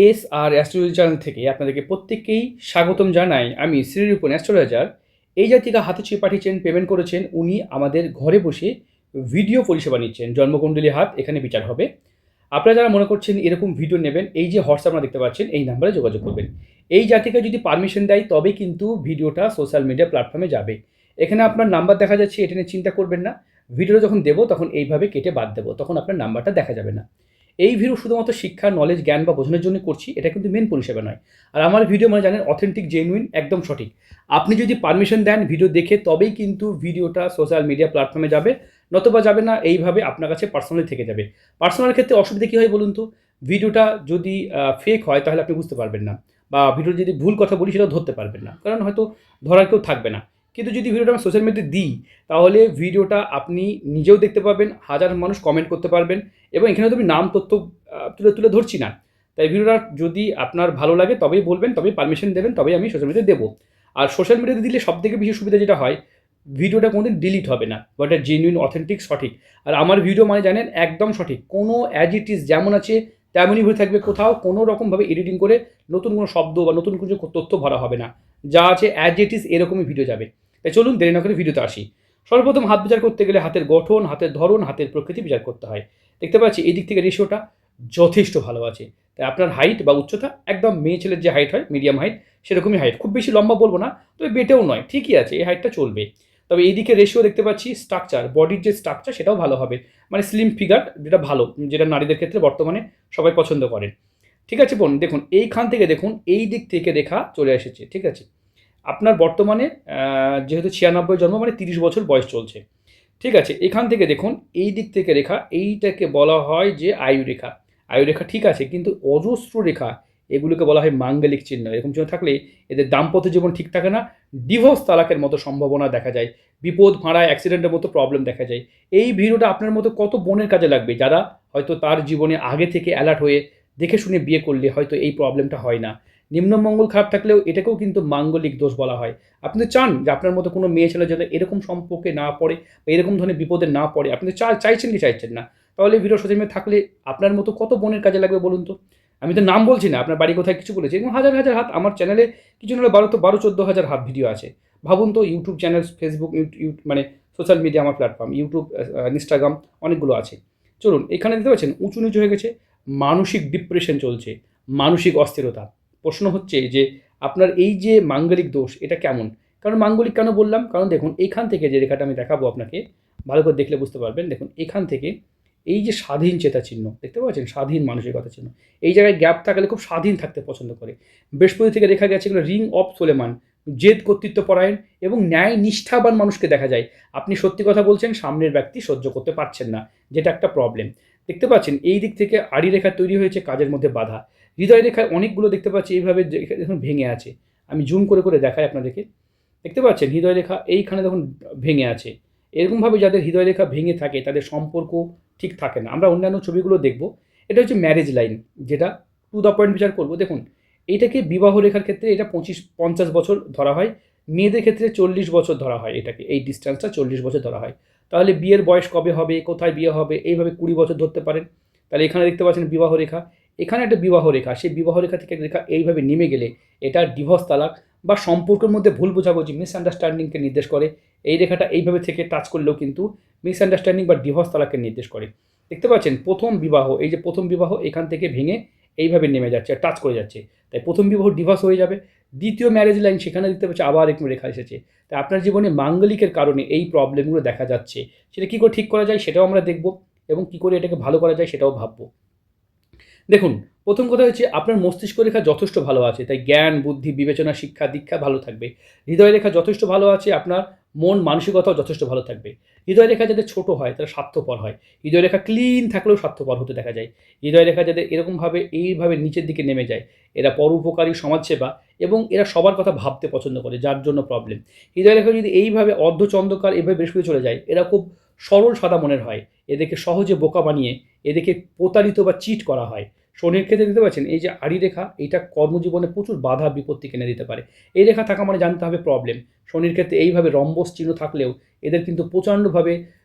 S আর astrology channel থেকে আপনাদেরকে প্রত্যেককেই স্বাগতম জানাই। আমি শ্রীরূপন অ্যাস্ট্রোলজার। এই জাতিকা হাতে চেয়ে পাঠিয়েছেন, পেমেন্ট করেছেন, উনি আমাদের ঘরে বসে ভিডিও পরিষেবা নিচ্ছেন। জন্মকুণ্ডলী হাত এখানে বিচার হবে। আপনারা যারা মনে করছেন এরকম ভিডিও নেবেন, এই যে হোয়াটসঅ্যাপ আপনারা দেখতে পাচ্ছেন, এই নাম্বারে যোগাযোগ করবেন। এই জাতিকা যদি পারমিশন দেয় তবে কিন্তু ভিডিওটা সোশ্যাল মিডিয়া প্ল্যাটফর্মে যাবে। এখানে আপনার নাম্বার দেখা যাচ্ছে, এটা নিয়ে চিন্তা করবেন না। ভিডিওটা যখন দেবো তখন এইভাবে কেটে বাদ দেবো, তখন আপনার নাম্বারটা দেখা যাবে না। এই ভিডিও শুধুমাত্র শিক্ষা, নলেজ, জ্ঞান বা বোঝানোর জন্য করছি, এটা কিন্তু মেন পরিষেবা নয়। আর আমার ভিডিও মানে জানেন অথেন্টিক, জেনুইন, একদম সঠিক। আপনি যদি পারমিশন দেন ভিডিও দেখে তবেই কিন্তু ভিডিওটা সোশ্যাল মিডিয়া প্ল্যাটফর্মে যাবে, নতুবা যাবে না। এইভাবে আপনার কাছে পার্সোনালি থেকে যাবে। পার্সোনাল ক্ষেত্রে অসুবিধা কী হয় বলুন তো? ভিডিওটা যদি ফেক হয় তাহলে আপনি বুঝতে পারবেন না, বা ভিডিও যদি ভুল কথা বলি সেটাও ধরতে পারবেন না, কারণ হয়তো ধরার কেউ থাকবে না। কিন্তু যদি ভিডিওটা আমি সোশ্যাল মিডিয়াতে দিই তাহলে ভিডিওটা আপনি নিজেও দেখতে পাবেন, হাজার মানুষ কমেন্ট করতে পারবেন, এবং এখানে তো আমি নাম তথ্য তুলে তুলে ধরছি না। তাই ভিডিওটা যদি আপনার ভালো লাগে তবেই বলবেন, তবেই পারমিশন দেবেন, তবেই আমি সোশ্যাল মিডিয়াতে দেবো। আর সোশ্যাল মিডিয়াতে দিলে সবথেকে বেশি সুবিধা যেটা হয়, ভিডিওটা কোনোদিন ডিলিট হবে না, বা এটা জেনুইন, অথেন্টিক, সঠিক। আর আমার ভিডিও মানে জানেন একদম সঠিক, কোনো অ্যাজ ইট ইজ যেমন আছে তেমনই হয়ে থাকবে। কোথাও কোনো রকমভাবে এডিটিং করে নতুন কোনো শব্দ বা নতুন কিছু তথ্য ভরা হবে না। যা আছে অ্যাজ ইট ইজ এরকমই ভিডিও যাবে। তাই চলুন দেরি না করে ভিডিওতে আসি। সর্বপ্রথম হাত বিচার করতে গেলে হাতের গঠন, হাতের ধরন, হাতের প্রকৃতি বিচার করতে হয়। দেখতে পাচ্ছি এই দিক থেকে রেশিওটা যথেষ্ট ভালো আছে। তাই আপনার হাইট বা উচ্চতা একদম মেয়ে ছেলের যে হাইট হয়, মিডিয়াম হাইট, সেরকমই হাইট। খুব বেশি লম্বা বলবো না, তবে বেটেও নয়, ঠিকই আছে, এই হাইটটা চলবে। তবে এইদিকে রেশিও দেখতে পাচ্ছি স্ট্রাকচার, বডির যে স্ট্রাকচার সেটাও ভালো হবে। মানে স্লিম ফিগার, যেটা ভালো, যেটা নারীদের ক্ষেত্রে বর্তমানে সবাই পছন্দ করেন। ঠিক আছে বোন, দেখুন এইখান থেকে দেখুন, এই দিক থেকে রেখা চলে এসেছে। ঠিক আছে, আপনার বর্তমানে যেহেতু 96 জন্ম, মানে 30 বছর বয়স চলছে। ঠিক আছে, এখান থেকে দেখুন এই দিক থেকে রেখা, এইটাকে বলা হয় যে আয়ু রেখা। আয়ু রেখা ঠিক আছে, কিন্তু অজস্র রেখা, এগুলোকে বলা হয় মাঙ্গলিক চিহ্ন। এরকম চিহ্ন থাকলে এদের দাম্পত্য জীবন ঠিক থাকে না, ডিভোর্স তালাকের মতো সম্ভাবনা দেখা যায়, বিপদ ভাড়ায়, অ্যাক্সিডেন্টের মতো প্রবলেম দেখা যায়। এই ভিডিওটা আপনার মতো কত বোনের কাজে লাগবে, যারা হয়তো তার জীবনে আগে থেকে অ্যালার্ট হয়ে দেখে শুনে বিয়ে করলে হয়তো এই প্রবলেমটা হয় না। নিম্নমঙ্গল খারাপ থাকলেও এটাকেও কিন্তু মাঙ্গলিক দোষ বলা হয়। আপনি তো চান যে আপনার মতো কোনো মেয়ে ছেলে যাতে এরকম সম্পর্কে না পড়ে বা এরকম ধরনের বিপদে না পড়ে, আপনি চাইছেন কি চাইছেন না? তাহলে ভিডিও সোশ্যাল মিডিয়া থাকলে আপনার মতো কত বোনের কাজে লাগবে বলুন তো? আমি তো নাম বলছি না, আপনার বাড়ি কোথায় কিছু বলেছি, এবং হাজার হাজার হাত আমার চ্যানেলে, কিছু নাহলে 12-14 হাজার হাত ভিডিও আছে। ভাবুন তো, ইউটিউব চ্যানেল, ফেসবুক, মানে সোশ্যাল মিডিয়া আমার প্ল্যাটফর্ম, ইউটিউব, ইনস্টাগ্রাম, অনেকগুলো আছে। চলুন, এখানে দেখতে পাচ্ছেন উঁচু নিচু হয়ে গেছে, মানসিক ডিপ্রেশন চলছে, মানসিক অস্থিরতা। প্রশ্ন হচ্ছে যে আপনার এই যে মাঙ্গলিক দোষ, এটা কেমন? কারণ মাঙ্গলিক কেন বললাম, কারণ দেখুন এইখান থেকে যে রেখাটা আমি দেখাবো আপনাকে, ভালো করে দেখলে বুঝতে পারবেন। দেখুন এখান থেকে এই যে স্বাধীন চেতা চিহ্ন দেখতে পাচ্ছেন, স্বাধীন মানসিকতা চিহ্ন, এই জায়গায় গ্যাপ থাকলে খুব স্বাধীন থাকতে পছন্দ করে। বৃহস্পতি থেকে রেখা গেছে এগুলো রিং অফ সোলেমান, জেদ, কর্তৃত্ব পরায়ণ এবং ন্যায় নিষ্ঠাবান মানুষকে দেখা যায়। আপনি সত্যি কথা বলছেন, সামনের ব্যক্তি সহ্য করতে পারছেন না, যেটা একটা প্রবলেম। দেখতে পাচ্ছেন এই দিক থেকে আড়ি রেখা তৈরি হয়েছে, কাজের মধ্যে বাধা। হৃদয় রেখায় অনেকগুলো দেখতে পাচ্ছি এইভাবে দেখুন ভেঙে আছে। আমি জুম করে করে দেখাই আপনাদেরকে। দেখতে পাচ্ছেন হৃদয় রেখা এইখানে দেখুন ভেঙে আছে। এরকমভাবে যাদের হৃদয় রেখা ভেঙে থাকে তাদের সম্পর্ক ঠিক থাকে না। আমরা অন্যান্য ছবিগুলো দেখব। এটা হচ্ছে ম্যারেজ লাইন, যেটা টু দ্য পয়েন্ট বিচার করব। দেখুন এইটাকে বিবাহ রেখার ক্ষেত্রে এটা 25-50 বছর ধরা হয়, মেয়েদের ক্ষেত্রে 40 বছর ধরা হয়। এটাকে, এই ডিস্টেন্সটা 40 বছর ধরা হয়। তাহলে বিয়ের বয়স কবে হবে, কোথায় বিয়ে হবে, এইভাবে 20 বছর ধরতে পারেন। তাহলে এখানে দেখতে পাচ্ছেন বিবাহ রেখা, এখানে একটা বিবাহ রেখা, সেই বিবাহ রেখা থেকে রেখা এইভাবে নেমে গেলে এটা ডিভোর্স তালাক বা সম্পর্কের মধ্যে ভুল বোঝাবুঝি, মিসআন্ডারস্ট্যান্ডিংকে নির্দেশ করে। এই রেখাটা এইভাবে থেকে টাচ করলেও কিন্তু মিসআন্ডারস্ট্যান্ডিং বা ডিভোর্স তালাককে নির্দেশ করে। দেখতে পাচ্ছেন প্রথম বিবাহ, এই যে প্রথম বিবাহ এখান থেকে ভেঙে এইভাবে নেমে যাচ্ছে, টাচ করে যাচ্ছে। তাই প্রথম বিবাহ ডিভোর্স হয়ে যাবে। দ্বিতীয় ম্যারেজ লাইন, সেখানে দেখতে পাচ্ছি আবার একটু রেখা এসেছে। তাই আপনার জীবনে মাঙ্গলিকের কারণে এই প্রবলেমগুলো দেখা যাচ্ছে। সেটা কী করে ঠিক করা যায় সেটাও আমরা দেখব, এবং কী করে এটাকে ভালো করা যায় সেটাও ভাববো। দেখুন, প্রথম কথা হচ্ছে আপনার মস্তিষ্ক রেখা যথেষ্ট ভালো আছে, তাই জ্ঞান, বুদ্ধি, বিবেচনা, শিক্ষা, দীক্ষা ভালো থাকবে। হৃদয় রেখা যথেষ্ট ভালো আছে, আপনার মন মানসিকতাও যথেষ্ট ভালো থাকবে। হৃদয় রেখা যাদের ছোট হয় তারা স্বার্থপর হয়। হৃদয় রেখা ক্লিন থাকলেও স্বার্থপর হতে দেখা যায়। হৃদয় রেখা যাদের এরকমভাবে এইভাবে নিচের দিকে নেমে যায়, এরা পরোপকারী, সমাজসেবা, এবং এরা সবার কথা ভাবতে পছন্দ করে, যার জন্য প্রবলেম। হৃদয় রেখা যদি এইভাবে অর্ধচন্দ্রকার এভাবে বৃহস্পতি চলে যায়, এরা খুব সরল সাদা মনের হয়। এদেরকে সহজে বোকা বানিয়ে এদেরকে প্রতারিত বা চিট করা হয়। শনির ক্ষেত্রে দেখতে পাচ্ছেন এই যে আড়ি রেখা, এটা কর্মজীবনে প্রচুর বাধা বিপত্তি কিনে দিতে পারে। এই রেখা থাকা মানে জানতে হবে প্রবলেম। শনির ক্ষেত্রে এইভাবে রম্বস চিহ্ন থাকলেও এদের কিন্তু প্রচণ্ডভাবে,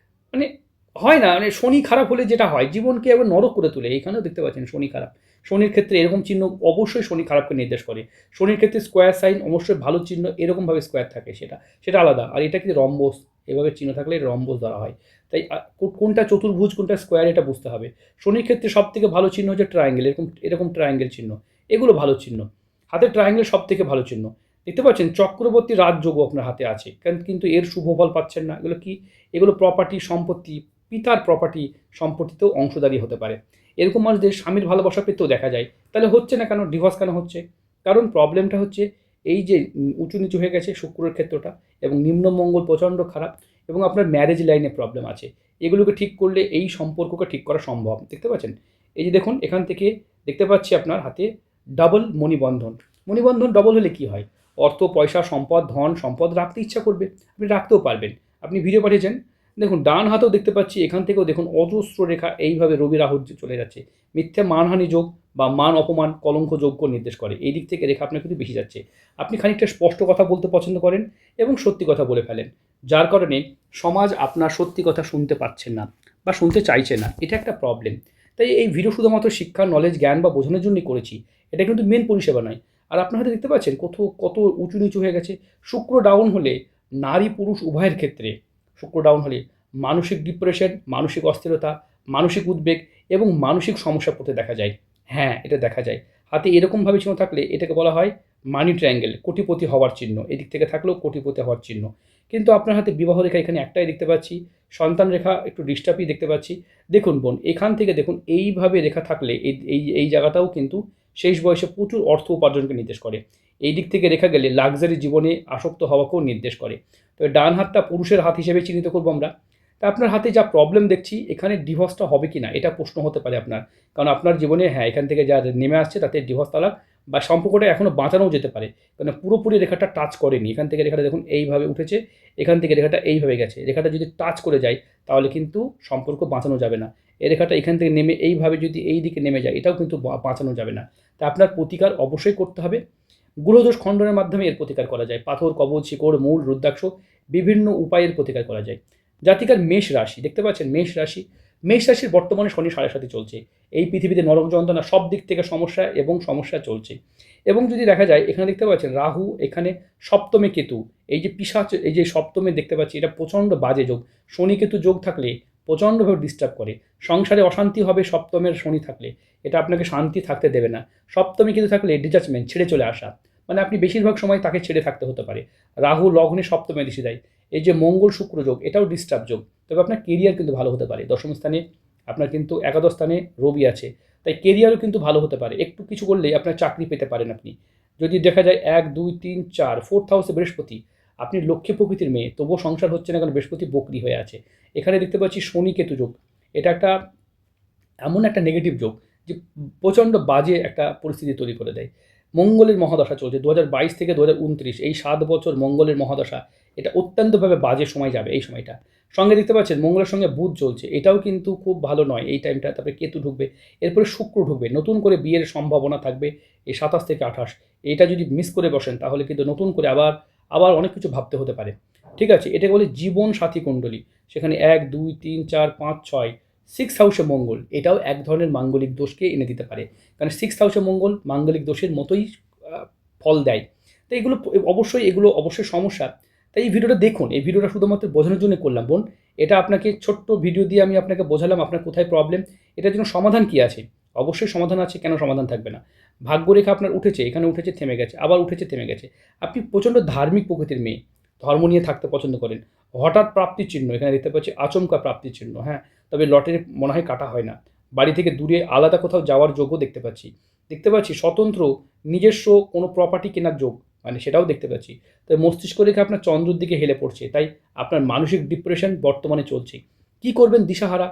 মানে হয় না, মানে শনি খারাপ হলে যেটা হয় জীবনকে আবার নরক করে তোলে। এইখানেও দেখতে পাচ্ছেন শনি খারাপ। শনির ক্ষেত্রে এরকম চিহ্ন অবশ্যই শনি খারাপকে নির্দেশ করে। শনির ক্ষেত্রে স্কোয়ার সাইন অবশ্যই ভালো চিহ্ন, এরকমভাবে স্কোয়ার থাকে সেটা আলাদা। আর এটা কিন্তু রম্বস, এভাবে চিহ্ন থাকলে রম্বস ধরা হয়। তাই কোনটা চতুর্ভুজ কোনটা স্কোয়ার এটা বুঝতে হবে। শনির ক্ষেত্রে সবথেকে ভালো চিহ্ন হচ্ছে ট্রায়াঙ্গেল, এরকম এরকম ট্রায়াঙ্গেল চিহ্ন, এগুলো ভালো চিহ্ন। হাতের ট্রায়াঙ্গেল সবথেকে ভালো চিহ্ন। দেখতে পাচ্ছেন চক্রবর্তী রাজযোগও আপনার হাতে আছে, কিন্তু এর শুভ ফল পাচ্ছেন না। এগুলো কি? এগুলো প্রপার্টি, সম্পত্তি, পিতার প্রপার্টি সম্পত্তিতেও অংশদারি হতে পারে। এরকম মানুষদের স্বামীর ভালোবাসা পেতেও দেখা যায়। তাহলে হচ্ছে না কেন? ডিভোর্স কেন হচ্ছে? কারণ প্রবলেমটা হচ্ছে এই যে উঁচু নিচু হয়ে গেছে শুক্রের ক্ষেত্রটা, এবং নিম্নমঙ্গল প্রচণ্ড খারাপ, এবং আপনার ম্যারেজ লাইনে প্রবলেম আছে। এগুলোকে ঠিক করলে এই সম্পর্ককে ঠিক করা সম্ভব। দেখতে পাচ্ছেন, এই যে দেখুন এখান থেকে দেখতে পাচ্ছি আপনার হাতে ডাবল মণিবন্ধন। মণিবন্ধন ডবল হলে কি হয়? অর্থ, পয়সা, সম্পদ, ধন সম্পদ রাখতে ইচ্ছা করবে, আপনি রাখতেও পারবেন। আপনি ভিডিও পাঠিয়েছেন, দেখুন ডান হাতেও দেখতে পাচ্ছি, এখান থেকেও দেখুন অজস্র রেখা এইভাবে রবি রাহু চলে যাচ্ছে। মিথ্যা মানহানি যোগ বা মান অপমান কলঙ্ক যোগ্য নির্দেশ করে। এই দিক থেকে রেখা আপনার কিন্তু বেশি যাচ্ছে। আপনি খানিকটা স্পষ্ট কথা বলতে পছন্দ করেন এবং সত্যি কথা বলে ফেলেন, যার কারণে সমাজ আপনার সত্যি কথা শুনতে পাচ্ছেন না বা শুনতে চাইছে না। এটা একটা প্রবলেম। তাই এই ভিডিও শুধুমাত্র শিক্ষা, নলেজ, জ্ঞান বা বোঝানোর জন্যই করেছি। এটা কিন্তু মেন পরিষেবা নয়। আর আপনার হয়তো দেখতে পাচ্ছেন কত কত উঁচু নিচু হয়ে গেছে। শুক্র ডাউন হলে নারী পুরুষ উভয়ের ক্ষেত্রে, শুক্র ডাউন হলে মানসিক ডিপ্রেশন, মানসিক অস্থিরতা, মানসিক উদ্বেগ এবং মানসিক সমস্যা পড়তে দেখা যায়। হ্যাঁ, এটা দেখা যায়। হাতে এরকমভাবে চিহ্ন থাকলে এটাকে বলা হয় মানি ট্রায়াঙ্গেল, কোটিপতি হওয়ার চিহ্ন। এদিক থেকে থাকলেও কোটিপতি হওয়ার চিহ্ন। কিন্তু আপনার হাতে বিবাহ রেখা এখানে একটাই দেখতে পাচ্ছি, সন্তান রেখা একটু ডিস্টার্বই দেখতে পাচ্ছি। দেখুন বোন, এখান থেকে দেখুন এইভাবে রেখা থাকলে এই এই এই জায়গাটাও কিন্তু শেষ বয়সে প্রচুর অর্থ উপার্জনকে নির্দেশ করে। এই দিক থেকে রেখা গেলে লাক্সারি জীবনে আসক্ত হওয়াকেও নির্দেশ করে। তবে ডান হাতটা পুরুষের হাত হিসেবে চিহ্নিত করবো আমরা। তা আপনার হাতে যা প্রবলেম দেখছি, এখানে ডিভোর্সটা হবে কি না এটা প্রশ্ন হতে পারে আপনার। কারণ আপনার জীবনে হ্যাঁ এখান থেকে যা নেমে আসছে তাতে ডিভোর্স তালাক বা সম্পর্কটা এখনও বাঁচানোও যেতে পারে। কারণ পুরোপুরি রেখাটা টাচ করেনি। এখান থেকে রেখাটা দেখুন এইভাবে উঠেছে, এখান থেকে রেখাটা এইভাবে গেছে। রেখাটা যদি টাচ করে যায় তাহলে কিন্তু সম্পর্ক বাঁচানো যাবে না। এই রেখাটা এখান থেকে নেমে এইভাবে যদি এই দিকে নেমে যায়, এটাও কিন্তু বাঁচানো যাবে না। তা আপনার প্রতিকার অবশ্যই করতে হবে। গ্রহদোষ খণ্ডনের মাধ্যমে এর প্রতিকার করা যায়। পাথর, কবচ, শিকড়, মূল, রুদ্রাক্ষ বিভিন্ন উপায়ের প্রতিকার করা যায়। জাতিকার মেষ রাশি দেখতে পাচ্ছেন, মেষ রাশির বর্তমানে শনি 7.5 চলছে। এই পৃথিবীতে নরক যন্ত্রণা, সব দিক থেকে সমস্যা এবং সমস্যা চলছে। এবং যদি দেখা যায় এখানে দেখতে পাচ্ছেন রাহু, এখানে সপ্তমে কেতু, এই যে পিশাচ, এই যে সপ্তমে দেখতে পাচ্ছি, এটা প্রচণ্ড বাজে যোগ। শনি কেতু যোগ থাকলে প্রচণ্ডভাবে ডিস্টার্ব করে। সংসারে অশান্তি হবে সপ্তমের শনি থাকলে, এটা আপনাকে শান্তি থাকতে দেবে না। সপ্তমে কিন্তু থাকলে ডিটাচমেন্ট, ছেড়ে চলে আসা, মানে আপনি বেশিরভাগ সময় তাকে ছেড়ে থাকতে হতে পারে। রাহু লগ্নে সপ্তমে দৃষ্টি দেয়। এই যে মঙ্গল শুক্র যোগ, এটাও ডিস্টার্ব যোগ। তবে আপনার কেরিয়ার কিন্তু ভালো হতে পারে। দশম স্থানে আপনার কিন্তু, একাদশ স্থানে রবি আছে, তাই কেরিয়ারও কিন্তু ভালো হতে পারে। একটু কিছু করলেই আপনার চাকরি পেতে পারেন আপনি। যদি দেখা যায় 1, 2, 3, 4 ফোর্থ হাউসে বৃহস্পতি, আপনি লক্ষ্মী প্রকৃতির মেয়ে, তবুও সংসার হচ্ছে না, কারণ বৃহস্পতি বকরি হয়ে আছে। এখানে দেখতে পাচ্ছি শনি কেতু যোগ। এটা একটা এমন একটা নেগেটিভ যোগ যে প্রচণ্ড বাজে একটা পরিস্থিতি তৈরি করে দেয়। মঙ্গলের মহাদশা চলছে 2022 থেকে 2029, এই 7 বছর মঙ্গলের মহাদশা। এটা অত্যন্তভাবে বাজে সময় যাবে এই সময়টা। সঙ্গে দেখতে পাচ্ছেন মঙ্গলের সঙ্গে বুধ চলছে, এটাও কিন্তু খুব ভালো নয় এই টাইমটা। তারপরে কেতু ঢুকবে, এরপরে শুক্র ঢুকবে, নতুন করে বিয়ের সম্ভাবনা থাকবে এই 27 থেকে 28। এটা যদি মিস করে বসেন তাহলে কিন্তু নতুন করে আবার আবার অনেক কিছু ভাবতে হতে পারে। ঠিক আছে, এটাকে বলে জীবন সাথী কুণ্ডলী। সেখানে 1, 2, 3, 4, 5, 6 সিক্স হাউসে মঙ্গল, এটাও এক ধরনের মাঙ্গলিক দোষকে এনে দিতে পারে। কারণ সিক্স হাউসে মঙ্গল মাঙ্গলিক দোষের মতোই ফল দেয়। তো এগুলো অবশ্যই সমস্যা। তাই এই ভিডিওটা দেখুন, এই ভিডিওটা শুধুমাত্র বোঝানোর জন্য করলাম বোন। এটা আপনাকে ছোট্ট ভিডিও দিয়ে আমি আপনাকে বোঝালাম আপনার কোথায় প্রবলেম। এটার জন্য সমাধান কি আছে? অবশ্যই সমাধান আছে, কেন সমাধান থাকবে না? ভাগ্যরেখা আপনার উঠেছে, এখানে উঠেছে থেমে গেছে, আবার উঠেছে থেমে গেছে। আপনি প্রচণ্ড ধার্মিক প্রকৃতির মেয়ে, ধর্ম নিয়ে থাকতে পছন্দ করেন। হঠাৎ প্রাপ্তির চিহ্ন এখানে দেখতে পাচ্ছি, আচমকা প্রাপ্তির চিহ্ন। হ্যাঁ, তবে লটারি মনে হয় কাটা হয় না। বাড়ি থেকে দূরে আলাদা কোথাও যাওয়ার যোগও দেখতে পাচ্ছি স্বতন্ত্র নিজস্ব কোনো প্রপার্টি কেনার যোগ, মানে সেটাও দেখতে পাচ্ছি। তাই মস্তিষ্ক রেখে আপনার চন্দ্রের দিকে হেলে পড়ছে, তাই আপনার মানসিক ডিপ্রেশন বর্তমানে চলছে। কি করবেন দিশাহারা,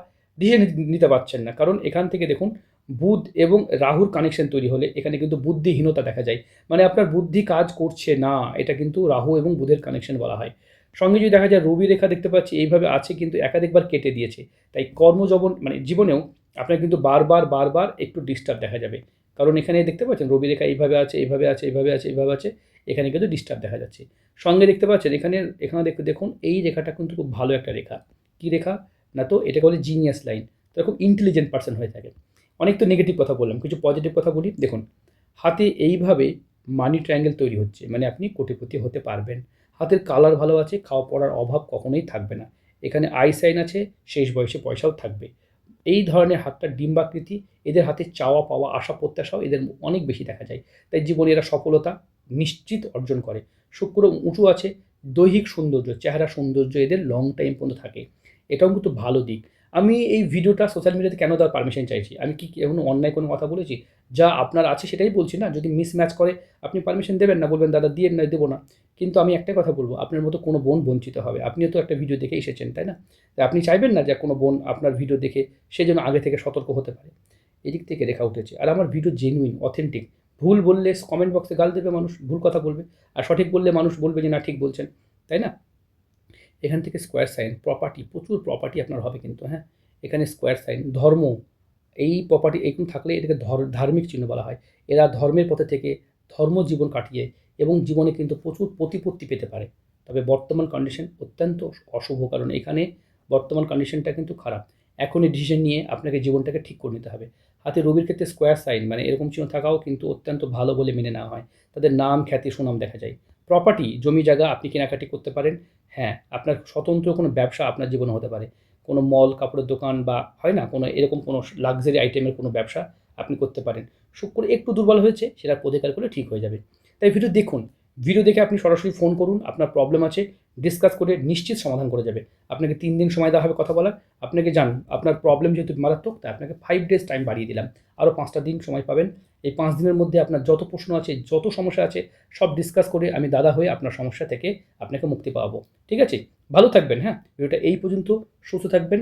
নিতে পারছেন না। কারণ এখান থেকে দেখুন বুধ এবং রাহুর কানেকশন তৈরি হলে এখানে কিন্তু বুদ্ধিহীনতা দেখা যায়। মানে আপনার বুদ্ধি কাজ করছে না, এটা কিন্তু রাহু এবং বুধের কানেকশন বলা হয়। সঙ্গে যদি দেখা যায় রবি রেখা দেখতে পাচ্ছি এইভাবে আছে, কিন্তু একাধিকবার কেটে দিয়েছে। তাই মানে জীবনেও আপনার কিন্তু বারবার একটু ডিস্টার্ব দেখা যাবে। কারণ এখানে দেখতে পাচ্ছেন রবি রেখা এইভাবে আছে, এইভাবে আছে, এইভাবে আছে, এইভাবে আছে। এখানে কিন্তু ডিস্টার্ব দেখা যাচ্ছে। সঙ্গে দেখতে পাচ্ছেন এখানে দেখুন এই রেখাটা কিন্তু খুব ভালো একটা রেখা। কী রেখা? না তো এটাকে বলে জিনিয়াস লাইন। তারা খুব ইন্টেলিজেন্ট পার্সন হয়ে থাকে। অনেক তো নেগেটিভ কথা বললাম, কিছু পজিটিভ কথা বলি। দেখুন, হাতে এইভাবে মানি ট্রায়াঙ্গেল তৈরি হচ্ছে, মানে আপনি কোটিপতি হতে পারবেন। হাতের কালার ভালো আছে, খাওয়া পড়ার অভাব কখনোই থাকবে না। এখানে আই সাইন আছে, শেষ বয়সে পয়সাও থাকবে। এই ধরনের হাতটা ডিম্বাকৃতি, এদের হাতে চাওয়া পাওয়া আশা প্রত্যাশাও এদের অনেক বেশি দেখা যায়। তাই জীবনে এরা সফলতা নিশ্চিত অর্জন করে। শুক্র উঁচু আছে, দৈহিক সৌন্দর্য, চেহারা সৌন্দর্য এদের লং টাইম পর্যন্ত থাকে। এটাও কিন্তু ভালো দিক। আমি এই ভিডিওটা সোশ্যাল মিডিয়াতে কেন দেওয়ার পারমিশন চাইছি? আমি কি কোনো অন্যায় কোনো কথা বলেছি? যা আপনার আছে সেটাই বলছি না। যদি মিসম্যাচ করে আপনি পারমিশন দেবেন না, বলবেন দাদা দিয়েন না, দেবো না। কিন্তু আমি একটাই কথা বলব, আপনার মতো কোনো বোন বঞ্চিত হবে। আপনিও তো একটা ভিডিও দেখে এসেছেন, তাই না? তাই আপনি চাইবেন না যে কোনো বোন আপনার ভিডিও দেখে সে যেন আগে থেকে সতর্ক হতে পারে। এদিক থেকে রেখা উঠেছে। আর আমার ভিডিও জেনুইন, অথেন্টিক। ভুল বললে কমেন্ট বক্সে গাল দেবে মানুষ, ভুল কথা বলবে। আর সঠিক বললে মানুষ বলবে যে না ঠিক বলছেন, তাই না? এখান থেকে স্কোয়ার সাইন, প্রপার্টি, প্রচুর প্রপার্টি আপনার হবে কিন্তু, হ্যাঁ? এখানে স্কোয়ার সাইন, ধর্ম, এই প্রপার্টি এরকম থাকলে এটাকে ধার্মিক চিহ্ন বলা হয়। এরা ধর্মের পথে থেকে ধর্ম জীবন কাটিয়ে এবং জীবনে কিন্তু প্রচুর প্রতিপত্তি পেতে পারে। তবে বর্তমান কন্ডিশন অত্যন্ত অশুভ, কারণ এখানে বর্তমান কন্ডিশনটা কিন্তু খারাপ। এখনই ডিসিশন নিয়ে আপনাকে জীবনটাকে ঠিক করে নিতে হবে। হাতে রবির ক্ষেত্রে স্কোয়ার সাইন, মানে এরকম চিহ্ন থাকাও কিন্তু অত্যন্ত ভালো বলে মেনে নেওয়া হয়। তাদের নাম, খ্যাতি, সুনাম দেখা যায়। প্রপার্টি, জমি জায়গা আপনি কেনাকাটি করতে পারেন। হ্যাঁ, আপনার স্বতন্ত্র কোনো ব্যবসা আপনার জীবনে হতে পারে। কোনো মল, কাপড়ের দোকান বা হয় না কোনো এরকম কোনো লাক্সারি আইটেমের কোনো ব্যবসা আপনি করতে পারেন। শুক্র একটু দুর্বল হয়েছে, সেটা প্রতিকার করলে ঠিক হয়ে যাবে। তাই ভিডিও দেখুন। ভিডিও দেখে আপনি সরাসরি ফোন করুন, আপনার প্রবলেম আছে ডিসকাস করে নিশ্চিত সমাধান করে যাবে। আপনাকে 3 দিন সময় দেওয়া হবে কথা বলার। আপনাকে জান আপনার প্রবলেম যেহেতু মারাত্মক, তাই আপনাকে 5 ডেজ টাইম বাড়িয়ে দিলাম। আরও 5টা দিন সময় পাবেন। এই 5 দিনের মধ্যে আপনার যত প্রশ্ন আছে, যত সমস্যা আছে সব ডিসকাস করে আমি দাদা হয়ে আপনার সমস্যা থেকে আপনাকে মুক্তি পাওয়াবো। ঠিক আছে? ভালো থাকবেন, হ্যাঁ? ভিডিওটা এই পর্যন্ত। সুস্থ থাকবেন।